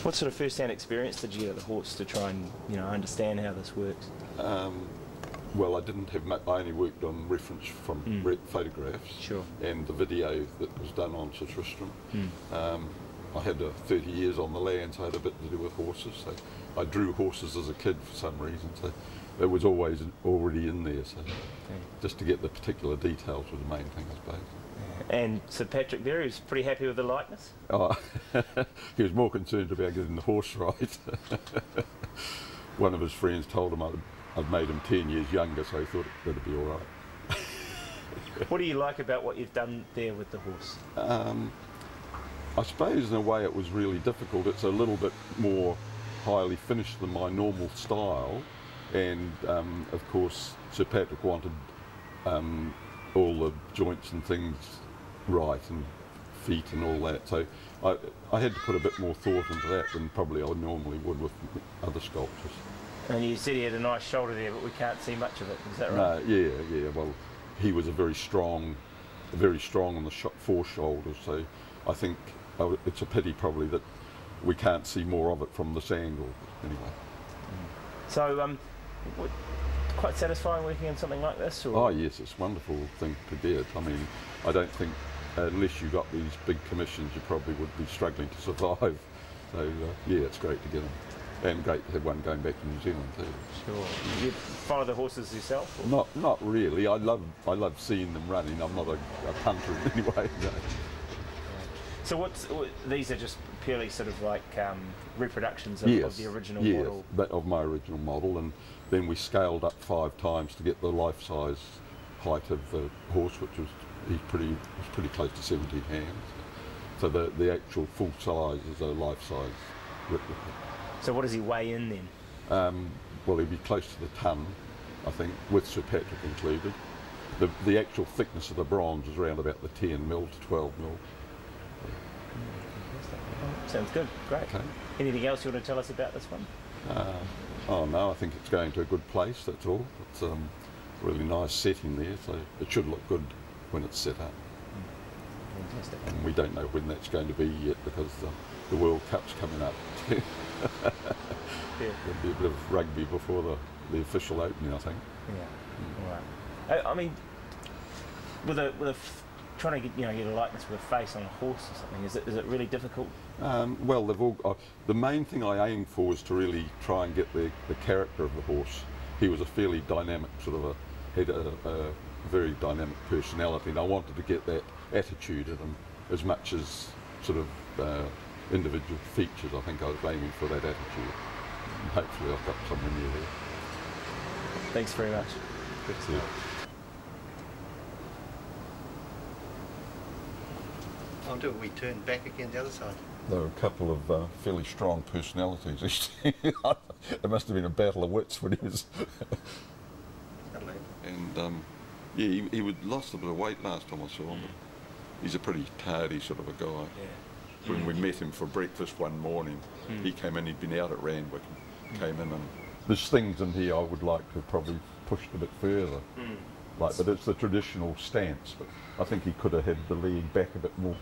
What sort of first-hand experience did you get of the horse to try and understand how this works? Well, I didn't have much. I only worked on reference from photographs and the video that was done on Sir Tristram. I had 30 years on the land, so I had a bit to do with horses. So I drew horses as a kid for some reason, so it was always already in there. So just to get the particular details was the main thing, I suppose. And Sir Patrick there, he was pretty happy with the likeness? Oh, he was more concerned about getting the horse right. One of his friends told him I'd made him 10 years younger, so he thought that'd be all right. What do you like about what you've done there with the horse? I suppose in a way it was really difficult. It's a little bit more highly finished than my normal style, and of course Sir Patrick wanted all the joints and things right, and feet and all that, so I had to put a bit more thought into that than probably I normally would with other sculptures. And you said he had a nice shoulder there, but we can't see much of it, is that right? No, yeah, well, he was very strong on the foreshoulders, so I think it's a pity probably that we can't see more of it from this angle, anyway. So, quite satisfying working on something like this? Or? Oh yes, it's a wonderful thing to get. I mean, I don't think unless you got these big commissions you probably would be struggling to survive. So yeah, it's great to get them. And great to have one going back to New Zealand too. Sure. You follow the horses yourself? Or? Not really. I love seeing them running. I'm not a punter in any way. No. So these are just purely sort of like reproductions of the original model? Yes, of my original model, and then we scaled up 5 times to get the life-size height of the horse, which was pretty close to 17 hands. So the actual full size is a life-size replica. So what does he weigh in then? Well, he'd be close to the ton, I think, with Sir Patrick included. The actual thickness of the bronze is around about the 10 mil to 12 mil. Sounds good, great. Okay. Anything else you want to tell us about this one? Oh no, I think it's going to a good place, that's all. It's a really nice setting there, so it should look good when it's set up. Fantastic. And we don't know when that's going to be yet because the World Cup's coming up. There'll be a bit of rugby before the official opening, I think. Yeah. All right. I mean, trying to get a likeness with a face on a horse or something, is it really difficult? Well, the main thing I aimed for was to really try and get the character of the horse. He was a fairly dynamic had a very dynamic personality, and I wanted to get that attitude in him as much as sort of individual features. I think I was aiming for that attitude, and hopefully I've got somewhere near there. Thanks very much. Good to see you. Until we turn back again the other side. There were a couple of fairly strong personalities. It must have been a battle of wits when he was. And yeah, he lost a bit of weight last time I saw him. But he's a pretty tardy sort of a guy. Yeah. When we met him for breakfast one morning, he came in. He'd been out at Randwick and came in, and there's things in here I would like to have probably pushed a bit further. But it's the traditional stance. But I think he could have had the leg back a bit more.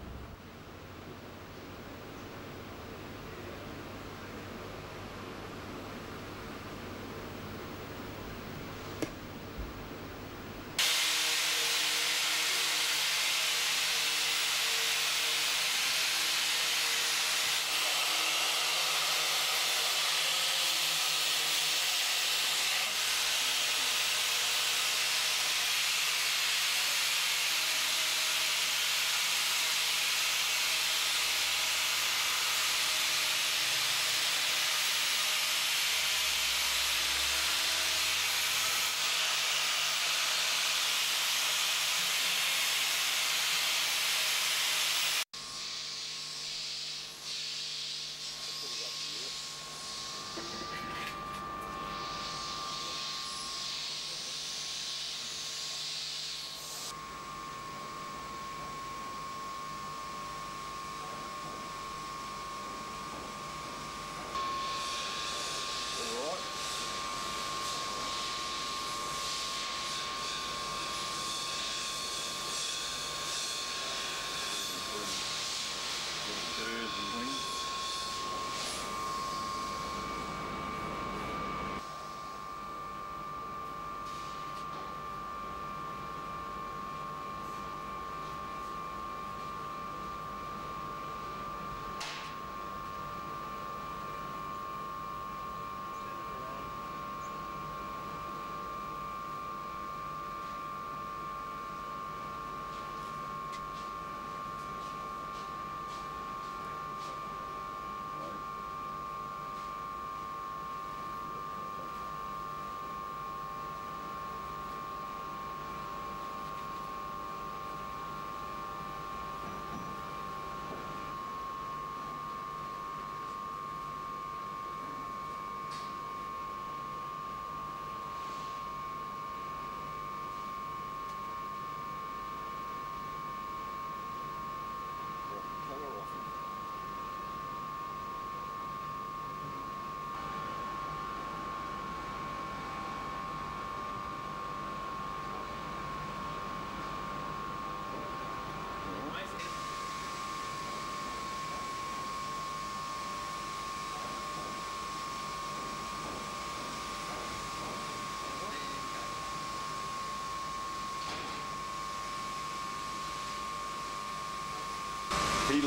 he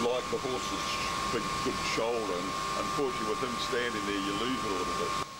like the horse's big good shoulder, and unfortunately with him standing there you lose it a little bit.